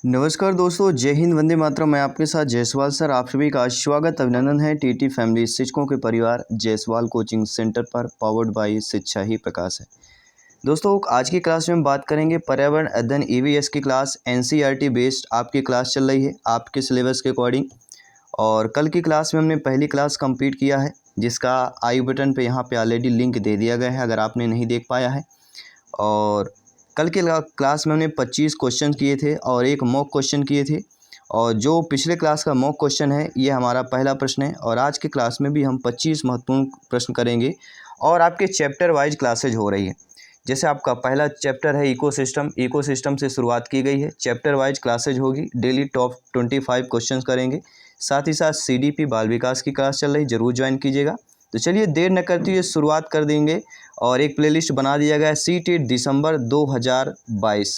नमस्कार दोस्तों, जय हिंद, वंदे मातरम। मैं आपके साथ जायसवाल सर। आप सभी का स्वागत अभिनंदन है टीटी फैमिली शिक्षकों के परिवार जायसवाल कोचिंग सेंटर पर, पावर्ड बाय शिक्षा ही प्रकाश है। दोस्तों, आज की क्लास में हम बात करेंगे पर्यावरण अध्ययन ईवीएस की क्लास। एनसीईआरटी बेस्ड आपकी क्लास चल रही है आपके सिलेबस के अकॉर्डिंग। और कल की क्लास में हमने पहली क्लास कंप्लीट किया है, जिसका आई बटन पे यहाँ पे ऑलरेडी लिंक दे दिया गया है अगर आपने नहीं देख पाया है। और कल के क्लास में हमने 25 क्वेश्चन किए थे और एक मॉक क्वेश्चन किए थे। और जो पिछले क्लास का मॉक क्वेश्चन है ये हमारा पहला प्रश्न है। और आज की क्लास में भी हम 25 महत्वपूर्ण प्रश्न करेंगे और आपके चैप्टर वाइज क्लासेज हो रही है। जैसे आपका पहला चैप्टर है इकोसिस्टम से शुरुआत की गई है। चैप्टर वाइज क्लासेज होगी, डेली टॉप 25 क्वेश्चन करेंगे। साथ ही साथ सीडीपी बाल विकास की क्लास चल रही, जरूर ज्वाइन कीजिएगा। तो चलिए देर न करते हुए शुरुआत कर देंगे। और एक प्लेलिस्ट बना दिया गया है सीटेट दिसंबर 2022।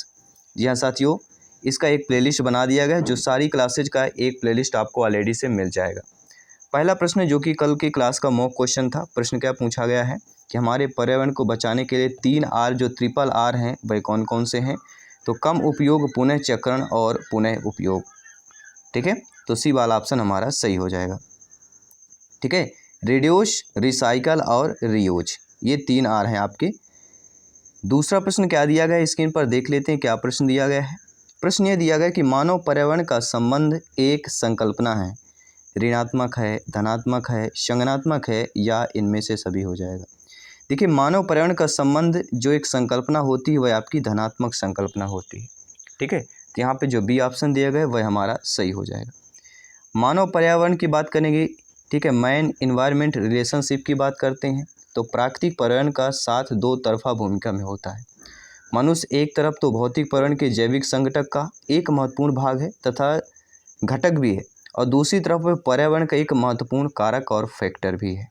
जी हाँ साथियों, इसका एक प्लेलिस्ट बना दिया गया है, जो सारी क्लासेज का एक प्लेलिस्ट आपको ऑलरेडी से मिल जाएगा। पहला प्रश्न जो कि कल की क्लास का मॉक क्वेश्चन था, प्रश्न क्या पूछा गया है कि हमारे पर्यावरण को बचाने के लिए 3 आर जो ट्रिपल आर हैं वह कौन कौन से हैं। तो कम उपयोग, पुनः चक्रण और पुनः उपयोग। ठीक है, तो सी वाला ऑप्शन हमारा सही हो जाएगा। ठीक है, रिड्यूस, रिसाइकल और रीयूज, ये 3 आर हैं आपके। दूसरा प्रश्न क्या दिया गया है, स्क्रीन पर देख लेते हैं क्या प्रश्न दिया गया है। प्रश्न ये दिया गया कि मानव पर्यावरण का संबंध एक संकल्पना है, ऋणात्मक है, धनात्मक है, संज्ञानात्मक है या इनमें से सभी हो जाएगा। देखिए, मानव पर्यावरण का संबंध जो एक संकल्पना होती है वह आपकी धनात्मक संकल्पना होती है। ठीक है, तो यहाँ पे जो बी ऑप्शन दिया गया है वह हमारा सही हो जाएगा। मानव पर्यावरण की बात करेंगे, ठीक है, मैन इन्वायरमेंट रिलेशनशिप की बात करते हैं। तो प्राकृतिक पर्यावरण का साथ दो तरफा भूमिका में होता है। मनुष्य एक तरफ तो भौतिक पर्यावरण के जैविक संगठक का एक महत्वपूर्ण भाग है तथा घटक भी है, और दूसरी तरफ वह पर्यावरण का एक महत्वपूर्ण कारक और फैक्टर भी है।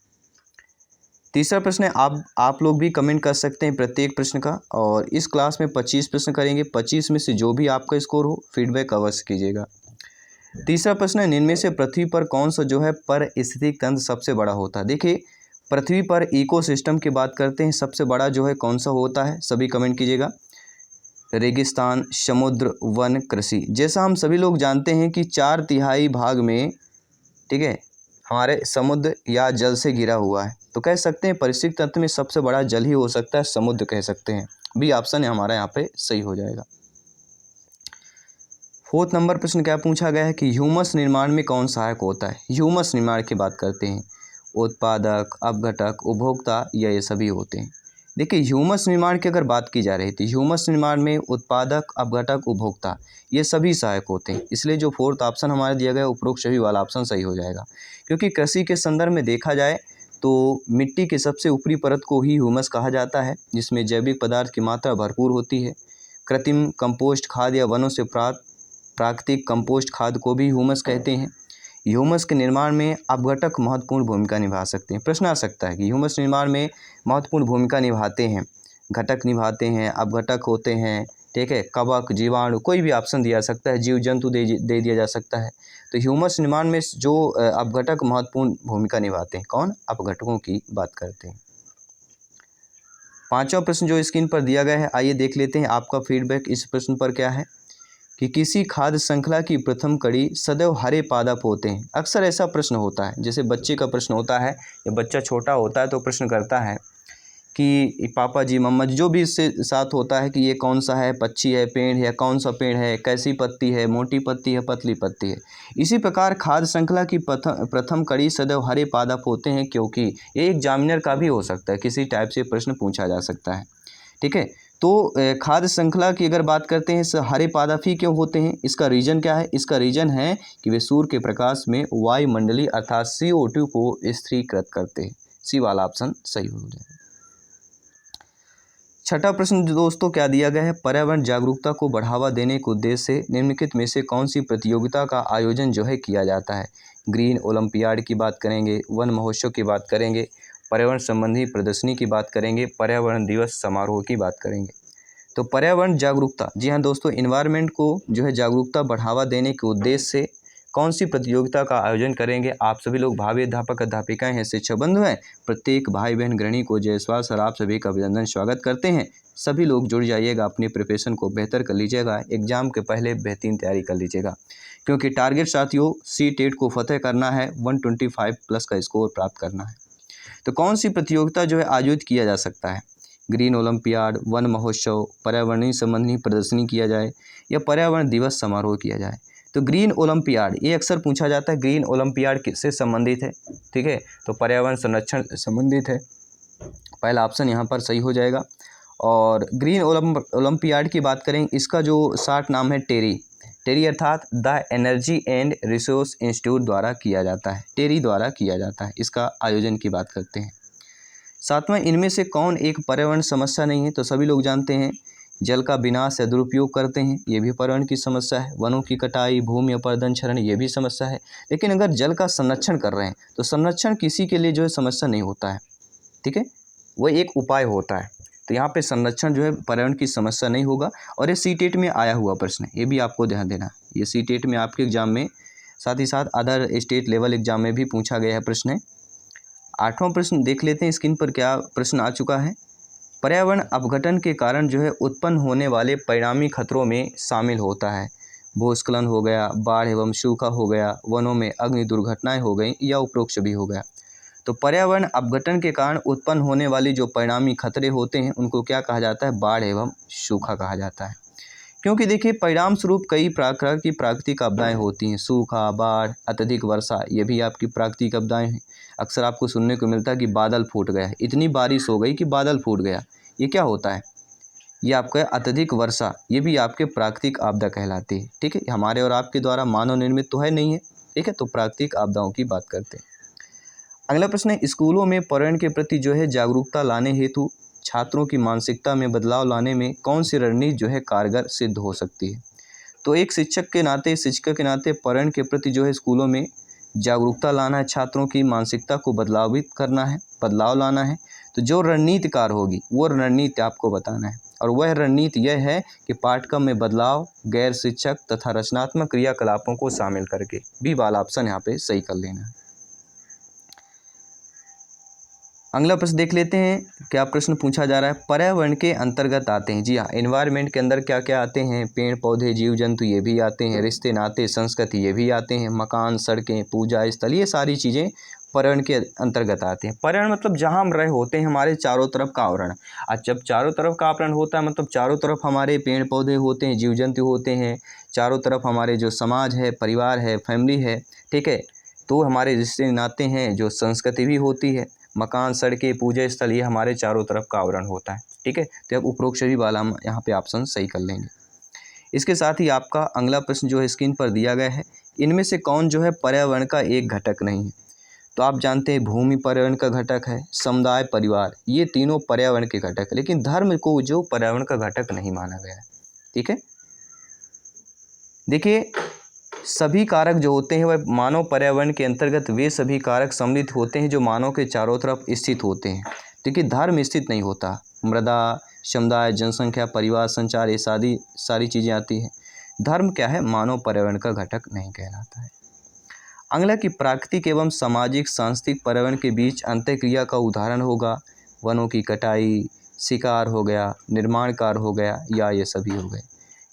तीसरा प्रश्न है, आप लोग भी कमेंट कर सकते हैं प्रत्येक प्रश्न का। और इस क्लास में 25 प्रश्न करेंगे, 25 में से जो भी आपका स्कोर हो फीडबैक अवश्य कीजिएगा। तीसरा प्रश्न है, निम्न में से पृथ्वी पर कौन सा जो है पारिस्थितिक तंत्र सबसे बड़ा होता है। देखिए, पृथ्वी पर इकोसिस्टम की बात करते हैं, सबसे बड़ा जो है कौन सा होता है, सभी कमेंट कीजिएगा। रेगिस्तान, समुद्र, वन, कृषि। जैसा हम सभी लोग जानते हैं कि 4/3 भाग में, ठीक है, हमारे समुद्र या जल से घिरा हुआ है। तो कह सकते हैं पारिस्थितिक तंत्र में सबसे बड़ा जल ही हो सकता है, समुद्र कह सकते हैं। बी ऑप्शन है हमारा यहाँ पे सही हो जाएगा। 4 नंबर प्रश्न क्या पूछा गया है कि ह्यूमस निर्माण में कौन सहायक होता है। ह्यूमस निर्माण की बात करते हैं, उत्पादक, अपघटक, उपभोक्ता या ये सभी होते हैं। देखिए, ह्यूमस निर्माण की अगर बात की जा रही थी, ह्यूमस निर्माण में उत्पादक, अपघटक, उपभोक्ता ये सभी सहायक होते हैं। इसलिए जो 4th ऑप्शन हमारा दिया गया उपरोक्त सभी वाला ऑप्शन सही हो जाएगा। क्योंकि कृषि के संदर्भ में देखा जाए तो मिट्टी के सबसे ऊपरी परत को ही ह्यूमस कहा जाता है, जिसमें जैविक पदार्थ की मात्रा भरपूर होती है। कृत्रिम कंपोस्ट खाद या वनों से प्राप्त प्राकृतिक कंपोस्ट खाद को भी ह्यूमस कहते हैं। ह्यूमस के निर्माण में अपघटक महत्वपूर्ण भूमिका निभा सकते हैं। प्रश्न आ सकता है कि ह्यूमस निर्माण में महत्वपूर्ण भूमिका निभाते हैं, घटक निभाते हैं, अपघटक होते हैं, ठीक है, कवक, जीवाणु, कोई भी ऑप्शन दिया जा सकता है, जीव जंतु दे दिया जा सकता है। तो ह्यूमस निर्माण में जो अपघटक महत्वपूर्ण भूमिका निभाते हैं, कौन, अपघटकों की बात करते हैं। 5वां प्रश्न जो स्क्रीन पर दिया गया है, आइए देख लेते हैं आपका फीडबैक इस प्रश्न पर क्या है कि किसी खाद्य श्रृंखला की प्रथम कड़ी सदैव हरे पादप होते हैं। अक्सर ऐसा प्रश्न होता है, जैसे बच्चे का प्रश्न होता है या बच्चा छोटा होता है तो प्रश्न करता है कि पापा जी, मम्मा जी, जो भी इससे साथ होता है कि ये कौन सा है, पक्षी है, पेड़ है, कौन सा पेड़ है, कैसी पत्ती है, मोटी पत्ती है, पतली पत्ती है। इसी प्रकार खाद्य श्रृंखला की प्रथम कड़ी सदैव हरे पादप होते हैं, क्योंकि ये एग्जामिनर का भी हो सकता है, किसी टाइप से प्रश्न पूछा जा सकता है। ठीक है, तो खाद्य श्रृंखला की अगर बात करते हैं, हरे पादप ही क्यों होते हैं, इसका रीजन क्या है। इसका रीजन है कि वे सूर्य के प्रकाश में वायुमंडलीय अर्थात CO2 को स्थिरीकृत करते हैं। सी वाला ऑप्शन सही हो जाएगा। 6ठा प्रश्न दोस्तों क्या दिया गया है, पर्यावरण जागरूकता को बढ़ावा देने के उद्देश्य से निम्नलिखित में से कौन सी प्रतियोगिता का आयोजन जो है किया जाता है। ग्रीन ओलंपियाड की बात करेंगे, वन महोत्सव की बात करेंगे, पर्यावरण संबंधी प्रदर्शनी की बात करेंगे, पर्यावरण दिवस समारोह की बात करेंगे। तो पर्यावरण जागरूकता, जी हाँ दोस्तों, इन्वायरमेंट को जो है जागरूकता बढ़ावा देने के उद्देश्य से कौन सी प्रतियोगिता का आयोजन करेंगे। आप सभी लोग भावी अध्यापक अध्यापिकाएं हैं, शिक्षक बंधु हैं, प्रत्येक भाई बहन गृहिणी को जायसवाल सर आप सभी का अभिनंदन स्वागत करते हैं। सभी लोग जुड़ जाइएगा, अपनी प्रिपरेशन को बेहतर कर लीजिएगा, एग्जाम के पहले बेहतरीन तैयारी कर लीजिएगा, क्योंकि टारगेट साथियों सी-टेट को फतेह करना है, 125 प्लस का स्कोर प्राप्त करना है। तो कौन सी प्रतियोगिता जो है आयोजित किया जा सकता है। ग्रीन ओलंपियाड, वन महोत्सव, पर्यावरणीय संबंधी प्रदर्शनी किया जाए या पर्यावरण दिवस समारोह किया जाए। तो ग्रीन ओलंपियाड ये अक्सर पूछा जाता है, ग्रीन ओलंपियाड किससे संबंधित है, ठीक है, तो पर्यावरण संरक्षण संबंधित है, पहला ऑप्शन यहाँ पर सही हो जाएगा। और ग्रीन ओलंपियाड की बात करें, इसका जो शार्ट नाम है टेरी अर्थात the energy and resource institute द्वारा किया जाता है, टेरी द्वारा किया जाता है, इसका आयोजन की बात करते हैं। सातवां, इनमें से कौन एक पर्यावरण समस्या नहीं है। तो सभी लोग जानते हैं जल का विनाश या दुरुपयोग करते हैं, ये भी पर्यावरण की समस्या है। वनों की कटाई, भूमि अपरदन, क्षरण, ये भी समस्या है। लेकिन अगर जल का संरक्षण कर रहे हैं तो संरक्षण किसी के लिए जो है समस्या नहीं होता है, ठीक है, वो एक उपाय होता है। तो यहाँ पे संरक्षण जो है पर्यावरण की समस्या नहीं होगा। और ये सी-टेट में आया हुआ प्रश्न है, ये भी आपको ध्यान देना है। ये सी-टेट में आपके एग्जाम में, साथ ही साथ अदर स्टेट लेवल एग्जाम में भी पूछा गया है प्रश्न है। आठवां प्रश्न देख लेते हैं स्क्रीन पर क्या प्रश्न आ चुका है। पर्यावरण अपघटन के कारण जो है उत्पन्न होने वाले परिणामी खतरों में शामिल होता है। भूस्खलन हो गया, बाढ़ एवं सूखा हो गया, वनों में अग्नि दुर्घटनाएं हो गई या उपरोक्त भी हो गया। तो पर्यावरण अपघटन के कारण उत्पन्न होने वाली जो परिणामी खतरे होते हैं उनको क्या कहा जाता है, बाढ़ एवं सूखा कहा जाता है। क्योंकि देखिए परिणाम स्वरूप कई प्रकार की प्राकृतिक आपदाएं होती हैं, सूखा, बाढ़, अत्यधिक वर्षा, ये भी आपकी प्राकृतिक आपदाएं हैं। अक्सर आपको सुनने को मिलता है कि बादल फूट गया, इतनी बारिश हो गई कि बादल फूट गया, ये क्या होता है, ये आपका अत्यधिक वर्षा, ये भी आपके प्राकृतिक आपदा कहलाती है, ठीक है। हमारे और आपके द्वारा मानव निर्मित तो है नहीं है, ठीक है, तो प्राकृतिक आपदाओं की बात करते हैं। अगला प्रश्न है, स्कूलों में पर्यावरण के प्रति जो है जागरूकता लाने हेतु छात्रों की मानसिकता में बदलाव लाने में कौन सी रणनीति जो है कारगर सिद्ध हो सकती है। तो एक शिक्षक के नाते पर्यावरण के प्रति जो है स्कूलों में जागरूकता लाना है, छात्रों की मानसिकता को बदलाव लाना है। तो जो रणनीतिकार होगी वो रणनीति आपको बताना है, और वह रणनीति यह है कि पाठ्यक्रम में बदलाव, गैर शिक्षक तथा रचनात्मक क्रियाकलापों को शामिल करके। बी वाला ऑप्शन यहाँ पे सही कर लेना है। अगला प्रश्न देख लेते हैं, क्या प्रश्न पूछा जा रहा है। पर्यावरण के अंतर्गत आते हैं, जी हाँ, एनवायरनमेंट के अंदर क्या क्या आते हैं, पेड़ पौधे, जीव जंतु, ये भी आते हैं, रिश्ते नाते, संस्कृति, ये भी आते हैं, मकान, सड़कें, पूजा स्थल, ये सारी चीज़ें पर्यावरण के अंतर्गत आते हैं। पर्यावरण मतलब जहाँ हम रहे होते हैं, हमारे चारों तरफ का आवरण। आज जब चारों तरफ का आवरण होता है मतलब चारों तरफ हमारे पेड़ पौधे होते हैं, जीव जंतु होते हैं, चारों तरफ हमारे जो समाज है, परिवार है, फैमिली है, ठीक है, तो हमारे रिश्ते नाते हैं, जो संस्कृति भी होती है, मकान, सड़कें, पूजा स्थल, ये हमारे चारों तरफ का आवरण होता है, ठीक है। तो अब उपरोक्त सभी वाला हम यहाँ पे ऑप्शन सही कर लेंगे। इसके साथ ही आपका अगला प्रश्न जो है स्क्रीन पर दिया गया है, इनमें से कौन जो है पर्यावरण का एक घटक नहीं है। तो आप जानते हैं भूमि पर्यावरण का घटक है, समुदाय, परिवार, ये तीनों पर्यावरण के घटक है, लेकिन धर्म को जो पर्यावरण का घटक नहीं माना गया है, ठीक है। देखिए सभी कारक जो होते हैं वह मानव पर्यावरण के अंतर्गत वे सभी कारक सम्मिलित होते हैं जो मानव के चारों तरफ स्थित होते हैं। देखिए धर्म स्थित नहीं होता, मृदा, समुदाय, जनसंख्या, परिवार, संचार, ये सारी चीज़ें आती हैं। धर्म क्या है, मानव पर्यावरण का घटक नहीं कहलाता है। अगला कि प्राकृतिक एवं सामाजिक सांस्कृतिक पर्यावरण के बीच अंतःक्रिया का उदाहरण होगा वनों की कटाई, शिकार हो गया, निर्माण कार्य हो गया, या ये सभी हो गए।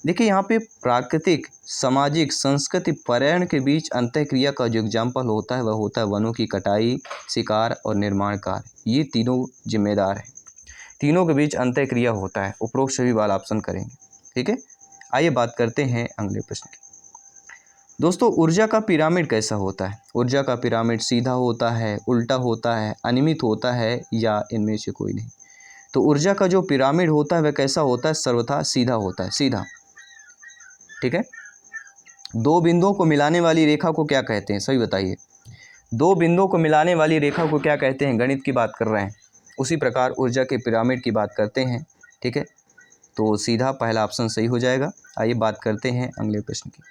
देखिए यहाँ पे प्राकृतिक, सामाजिक, सांस्कृतिक, पर्यावरण के बीच अंतःक्रिया का जो एग्जाम्पल होता है वह होता है वनों की कटाई, शिकार और निर्माण कार्य, ये तीनों जिम्मेदार हैं, तीनों के बीच अंतःक्रिया होता है। उपरोक्त सभी वाला ऑप्शन करेंगे, ठीक है। आइए बात करते हैं अगले प्रश्न की। दोस्तों ऊर्जा का पिरामिड कैसा होता है। ऊर्जा का पिरामिड सीधा होता है, उल्टा होता है, अनियमित होता है, या इनमें से कोई नहीं। तो ऊर्जा का जो पिरामिड होता है वह कैसा होता है, सर्वथा सीधा होता है, सीधा, ठीक है। दो बिंदुओं को मिलाने वाली रेखा को क्या कहते हैं, सही बताइए। दो बिंदुओं को मिलाने वाली रेखा को क्या कहते हैं, गणित की बात कर रहे हैं, उसी प्रकार ऊर्जा के पिरामिड की बात करते हैं, ठीक है। तो सीधा पहला ऑप्शन सही हो जाएगा। आइए बात करते हैं अगले प्रश्न की।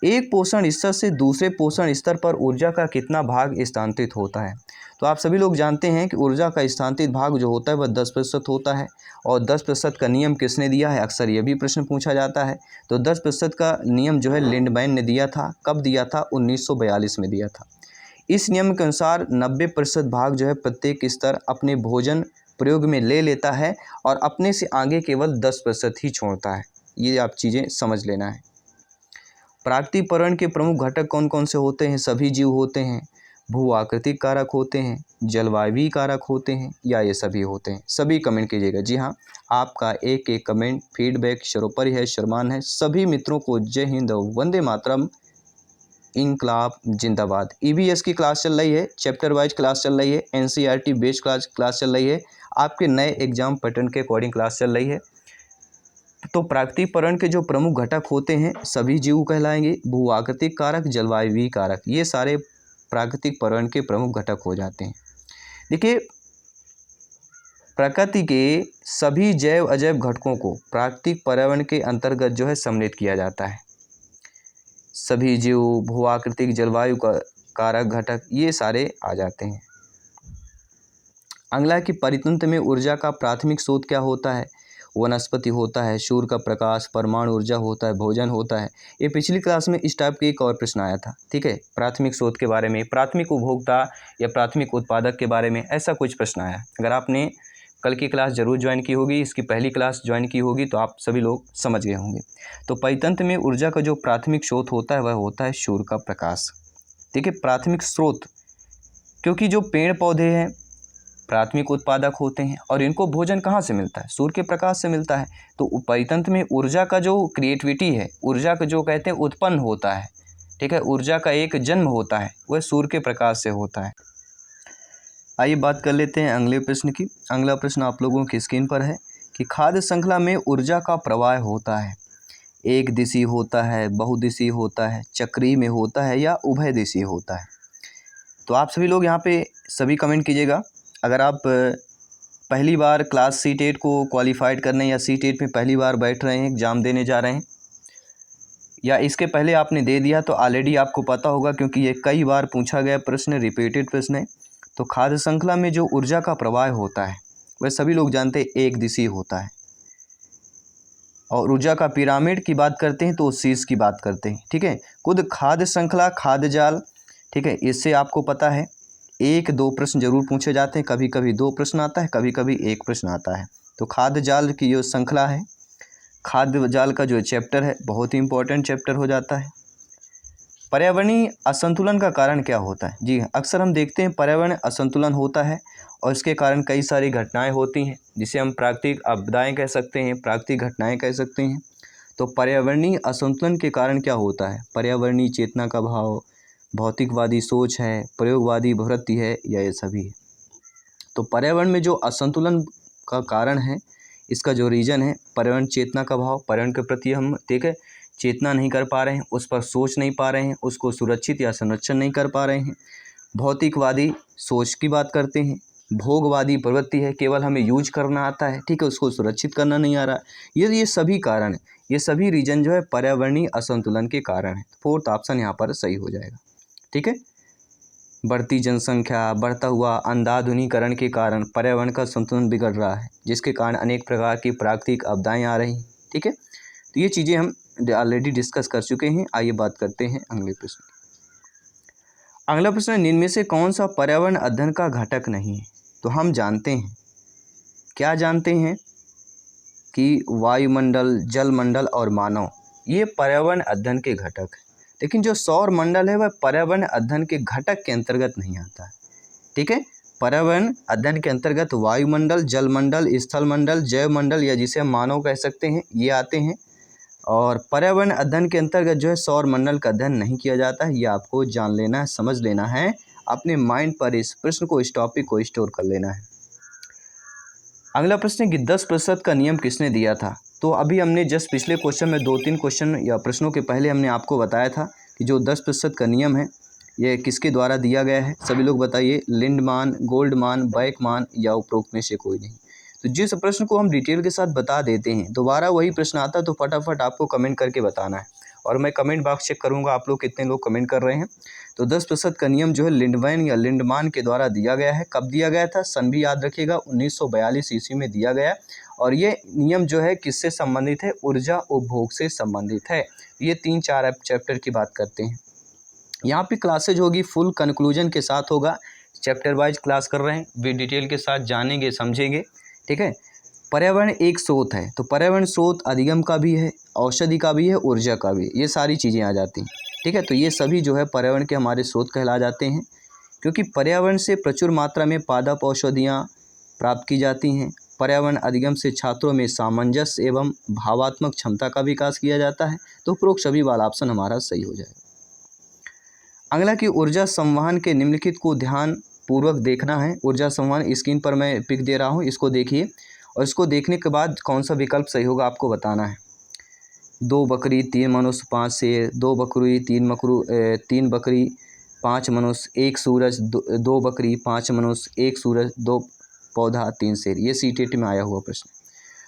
एक पोषण स्तर से दूसरे पोषण स्तर पर ऊर्जा का कितना भाग स्थानांतरित होता है। तो आप सभी लोग जानते हैं कि ऊर्जा का स्थानांतरित भाग जो होता है वह 10% होता है। और 10% का नियम किसने दिया है, अक्सर ये भी प्रश्न पूछा जाता है। तो 10% का नियम जो है लिंडमैन ने दिया था। कब दिया था, 1942 में दिया था। इस नियम के अनुसार 90% भाग जो है प्रत्येक स्तर अपने भोजन प्रयोग में ले लेता है और अपने से आगे केवल 10% ही छोड़ता है। ये आप चीज़ें समझ लेना है। प्राकृतिक पर्यावरण के प्रमुख घटक कौन कौन से होते हैं, सभी जीव होते हैं, भू आकृतिक कारक होते हैं, जलवायवीय कारक होते हैं, या ये सभी होते हैं। सभी कमेंट कीजिएगा। जी हाँ, आपका एक एक कमेंट फीडबैक सर्वोपरि है, सम्मान है। सभी मित्रों को जय हिंद, वंदे मातरम, इनकलाब जिंदाबाद। ईवीएस की क्लास चल रही है, चैप्टर वाइज क्लास चल रही है, एनसीईआरटी बेस्ड क्लास चल रही है, आपके नए एग्जाम पैटर्न के अकॉर्डिंग क्लास चल रही है। तो प्राकृतिक पर्यावरण के जो प्रमुख घटक होते हैं सभी जीव कहलाएंगे, भू आकृतिक कारक, जलवायवीय कारक, ये सारे प्राकृतिक पर्यावरण के प्रमुख घटक हो जाते हैं। देखिए, प्रकृति के सभी जैव अजैव घटकों को प्राकृतिक पर्यावरण के अंतर्गत जो है सम्मिलित किया जाता है। सभी जीव, भू आकृतिक, जलवायु कारक घटक, ये सारे आ जाते हैं। अगला कि परितंत्र में ऊर्जा का प्राथमिक स्रोत क्या होता है। वनस्पति होता है, सूर्य का प्रकाश, परमाणु ऊर्जा होता है, भोजन होता है। ये पिछली क्लास में इस टाइप के एक और प्रश्न आया था, ठीक है, प्राथमिक स्रोत के बारे में, प्राथमिक उपभोक्ता या प्राथमिक उत्पादक के बारे में, ऐसा कुछ प्रश्न आया। अगर आपने कल की क्लास जरूर ज्वाइन की होगी, इसकी पहली क्लास ज्वाइन की होगी, तो आप सभी लोग समझ गए होंगे। तो परितंत्र में ऊर्जा का जो प्राथमिक स्रोत होता है वह होता है सूर्य का प्रकाश। ठीक है, प्राथमिक स्रोत, क्योंकि जो पेड़ पौधे हैं प्राथमिक उत्पादक होते हैं और इनको भोजन कहाँ से मिलता है, सूर्य के प्रकाश से मिलता है। तो परितंत्र में ऊर्जा का जो क्रिएटिविटी है, ऊर्जा का जो कहते हैं उत्पन्न होता है, ठीक है, ऊर्जा का एक जन्म होता है, वह सूर्य के प्रकाश से होता है। आइए बात कर लेते हैं अगले प्रश्न की। अगला प्रश्न आप लोगों की स्क्रीन पर है कि खाद्य श्रृंखला में ऊर्जा का प्रवाह होता है, एक दिशी होता है, बहुदिशीय होता है, चक्रीय में होता है, या उभय दिशीय होता है। तो आप सभी लोग यहाँ पे सभी कमेंट कीजिएगा। अगर आप पहली बार क्लास C-TET को क्वालिफाइड करने या C-TET में पहली बार बैठ रहे हैं, एग्ज़ाम देने जा रहे हैं, या इसके पहले आपने दे दिया, तो ऑलरेडी आपको पता होगा, क्योंकि ये कई बार पूछा गया प्रश्न, रिपीटेड प्रश्न है। तो खाद्य श्रृंखला में जो ऊर्जा का प्रवाह होता है वह सभी लोग जानते हैं एक दिशीय होता है। और ऊर्जा का पिरामिड की बात करते हैं तो शीर्ष की बात करते हैं, ठीक है। खुद खाद्य श्रृंखला, खाद्य जाल, ठीक है, इससे आपको पता है एक दो प्रश्न जरूर पूछे जाते हैं, कभी कभी दो प्रश्न आता है, कभी कभी एक प्रश्न आता है। तो खाद्य जाल की जो श्रृंखला है, खाद्य जाल का जो चैप्टर है बहुत ही इंपॉर्टेंट चैप्टर हो जाता है। पर्यावरणीय असंतुलन का कारण क्या होता है। जी, अक्सर हम देखते हैं पर्यावरण असंतुलन होता है और इसके कारण कई सारी घटनाएं होती हैं, जिसे हम प्राकृतिक आपदाएं कह सकते हैं, प्राकृतिक घटनाएं कह सकते हैं। तो पर्यावरणीय असंतुलन के कारण क्या होता है, पर्यावरणीय चेतना का अभाव, भौतिकवादी सोच है, प्रयोगवादी प्रवृत्ति है, या ये सभी है। तो पर्यावरण में जो असंतुलन का कारण है, इसका जो रीज़न है, पर्यावरण चेतना का अभाव, पर्यावरण के प्रति हम, ठीक है, चेतना नहीं कर पा रहे हैं, उस पर सोच नहीं पा रहे हैं, उसको सुरक्षित या संरक्षण नहीं कर पा रहे हैं। भौतिकवादी सोच की बात करते हैं, भोगवादी प्रवृत्ति है, केवल हमें यूज करना आता है, ठीक है, उसको सुरक्षित करना नहीं आ रहा है। ये सभी कारण है, ये सभी रीजन जो है पर्यावरणीय असंतुलन के कारण है। फोर्थ ऑप्शन यहाँ पर सही हो जाएगा, ठीक है। बढ़ती जनसंख्या, बढ़ता हुआ अंधाधुनीकरण के कारण पर्यावरण का संतुलन बिगड़ रहा है, जिसके कारण अनेक प्रकार की प्राकृतिक आपदाएं आ रही हैं, ठीक है। तो ये चीज़ें हम ऑलरेडी डिस्कस कर चुके हैं। आइए बात करते हैं अगले प्रश्न। अगला प्रश्न है, निम्न में से कौन सा पर्यावरण अध्ययन का घटक नहीं है। तो हम जानते हैं, क्या जानते हैं कि वायुमंडल, जलमंडल और मानव, ये पर्यावरण अध्ययन के घटक हैं। लेकिन जो सौर मंडल है वह पर्यावरण अध्ययन के घटक के अंतर्गत नहीं आता है, ठीक है। पर्यावरण अध्ययन के अंतर्गत वायुमंडल, जलमंडल, स्थलमंडल, जैवमंडल, या जिसे हम मानव कह सकते हैं, ये आते हैं। और पर्यावरण अध्ययन के अंतर्गत जो है सौर मंडल का अध्ययन नहीं किया जाता है। ये आपको जान लेना है, समझ लेना है, अपने माइंड पर इस प्रश्न को, इस टॉपिक को स्टोर कर लेना है। अगला प्रश्न है कि 10% का नियम किसने दिया था। तो अभी हमने जस्ट पिछले क्वेश्चन में 2-3 क्वेश्चन या प्रश्नों के पहले हमने आपको बताया था कि जो 10% का नियम है ये किसके द्वारा दिया गया है। सभी लोग बताइए, लिंडमान, गोल्डमान, बैकमान, या उपरोक्त में से कोई नहीं। तो जिस प्रश्न को हम डिटेल के साथ बता देते हैं, दोबारा वही प्रश्न आता है तो फटाफट आपको कमेंट करके बताना है। और मैं कमेंट बॉक्स चेक करूँगा आप लोग कितने लोग कमेंट कर रहे हैं। तो 10% का नियम जो है लिंडमैन या लिंडमान के द्वारा दिया गया है। कब दिया गया था, सन भी याद रखिएगा, 1942 ईस्वी में दिया गया। और ये नियम जो है किससे संबंधित है, ऊर्जा उपभोग से संबंधित है। ये 3-4 चैप्टर की बात करते हैं। यहाँ पे क्लासेज होगी फुल कंक्लूजन के साथ होगा, चैप्टर वाइज क्लास कर रहे हैं, वे डिटेल के साथ जानेंगे समझेंगे। ठीक है, पर्यावरण एक स्रोत है, तो पर्यावरण स्रोत अधिगम का भी है, औषधि का भी है, ऊर्जा का भी है, ये सारी चीज़ें आ जाती हैं। ठीक है, तो ये सभी जो है पर्यावरण के हमारे स्रोत कहला जाते हैं, क्योंकि पर्यावरण से प्रचुर मात्रा में पादप औषधियाँ प्राप्त की जाती हैं। पर्यावरण अधिगम से छात्रों में सामंजस्य एवं भावात्मक क्षमता का विकास किया जाता है। तो उपरोक्त सभी वाला ऑप्शन हमारा सही हो जाएगा। अगला कि ऊर्जा संवहन के निम्नलिखित को ध्यान पूर्वक देखना है। ऊर्जा संवहन स्क्रीन पर मैं पिक दे रहा हूँ, इसको देखिए और इसको देखने के बाद कौन सा विकल्प सही होगा आपको बताना है। 2 बकरी 3 मनुष्य 5 शेर, 2 बकरी 3 बकरी 5 मनुष्य, 1 सूरज, 2 बकरी 5 मनुष्य, 1 सूरज, 2 पौधा 3 शेर। ये सीटेट में आया हुआ प्रश्न।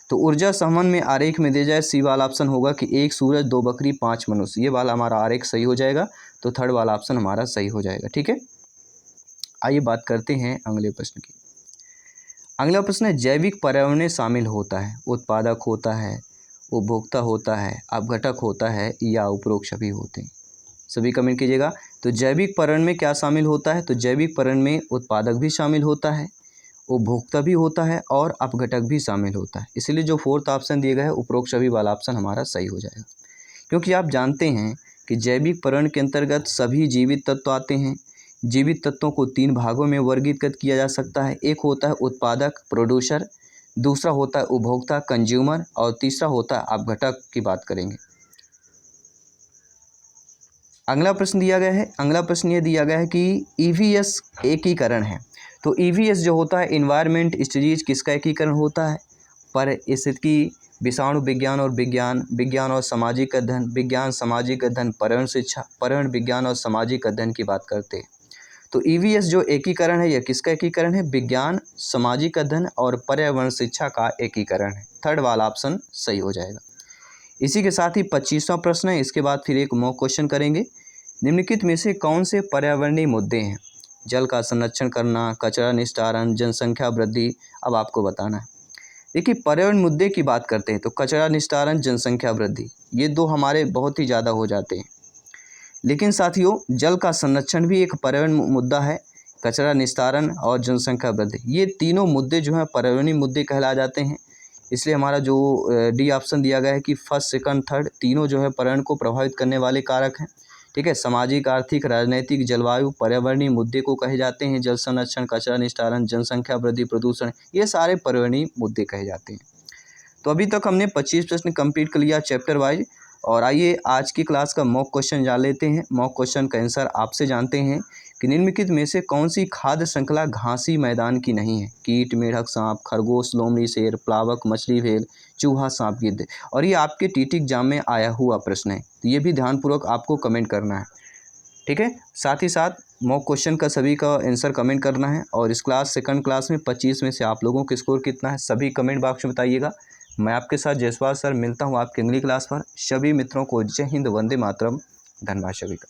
तो ऊर्जा संवहन में आरेख में दे जाए, सी वाला ऑप्शन होगा कि 1 सूरज 2 बकरी 5 मनुष्य, ये वाला हमारा आरेख सही हो जाएगा। तो थर्ड वाला ऑप्शन हमारा सही हो जाएगा। ठीक है, आइए बात करते हैं अगले प्रश्न की। अगला प्रश्न है, जैविक पर्यावरण में शामिल होता है, उत्पादक होता है, उपभोक्ता होता है, अपघटक होता है या उपरोक्त सभी होते हैं। सभी कमेंट कीजिएगा। तो जैविक पर्यावरण में क्या शामिल होता है, तो जैविक पर्यावरण में उत्पादक भी शामिल होता है, उपभोक्ता भी होता है और अपघटक भी शामिल होता है। इसलिए जो फोर्थ ऑप्शन दिया गया है उपरोक्त सभी वाला ऑप्शन हमारा सही हो जाएगा। क्योंकि आप जानते हैं कि जैविक पर्यावरण के अंतर्गत सभी जीवित तत्व आते हैं। जीवित तत्वों को 3 भागों में वर्गीकृत किया जा सकता है। एक होता है उत्पादक प्रोड्यूसर, दूसरा होता है उपभोक्ता कंज्यूमर और तीसरा होता है अपघटक की बात करेंगे। अगला प्रश्न दिया गया है, अगला प्रश्न ये दिया गया है कि ईवीएस एकीकरण है। तो ईवीएस जो होता है इन्वायरमेंट स्टडीज किसका एकीकरण होता है, पारिस्थितिकी, विषाणु विज्ञान और विज्ञान, विज्ञान और सामाजिक अध्ययन, विज्ञान सामाजिक अध्ययन, पर्यावरण शिक्षा, पर्यावरण विज्ञान और सामाजिक अध्ययन की बात करते हैं। तो ईवीएस जो एकीकरण है यह किसका एकीकरण है, विज्ञान सामाजिक अध्ययन और पर्यावरण शिक्षा का एकीकरण है। थर्ड वाला ऑप्शन सही हो जाएगा। इसी के साथ ही 25वां प्रश्न है, इसके बाद फिर एक मॉक क्वेश्चन करेंगे। निम्नलिखित में से कौन से पर्यावरणीय मुद्दे हैं, जल का संरक्षण करना, कचरा निस्तारण, जनसंख्या वृद्धि। अब आपको बताना है। देखिए पर्यावरण मुद्दे की बात करते हैं तो कचरा निस्तारण, जनसंख्या वृद्धि, ये 2 हमारे बहुत ही ज़्यादा हो जाते हैं। लेकिन साथियों जल का संरक्षण भी एक पर्यावरण मुद्दा है, कचरा निस्तारण और जनसंख्या वृद्धि, ये तीनों मुद्दे जो हैं पर्यावरणीय मुद्दे कहला जाते हैं। इसलिए हमारा जो डी ऑप्शन दिया गया है कि फर्स्ट सेकंड थर्ड तीनों जो है पर्यावरण को प्रभावित करने वाले कारक हैं। ठीक है, सामाजिक आर्थिक राजनैतिक जलवायु पर्यावरणीय मुद्दे को कहे जाते हैं। जल संरक्षण, कचरा निस्तारण, जनसंख्या वृद्धि, प्रदूषण, ये सारे पर्यावरणीय मुद्दे कहे जाते हैं। तो अभी तक हमने 25 प्रश्न कंप्लीट कर लिया चैप्टर वाइज। और आइए आज की क्लास का मॉक क्वेश्चन जान लेते हैं। मॉक क्वेश्चन का आंसर आपसे जानते हैं कि निम्नलिखित में से कौन सी खाद्य श्रृंखला घासी मैदान की नहीं है। कीट, मेढक, सांप, खरगोश, लोमड़ी, शेर, प्लावक, मछली, भेल, चूहा, सांप, गिद्ध। और ये आपके टीटी एग्जाम में आया हुआ प्रश्न है, तो ये भी ध्यानपूर्वक आपको कमेंट करना है। ठीक है, साथ ही साथ मॉक क्वेश्चन का सभी का आंसर कमेंट करना है। और इस क्लास सेकंड क्लास में 25 में से आप लोगों का स्कोर कितना है सभी कमेंट बॉक्स में बताइएगा। मैं आपके साथ जयसवाल सर मिलता हूँ आपकी अगली क्लास पर। सभी मित्रों को जय हिंद, वंदे मातरम, धन्यवाद सभी का।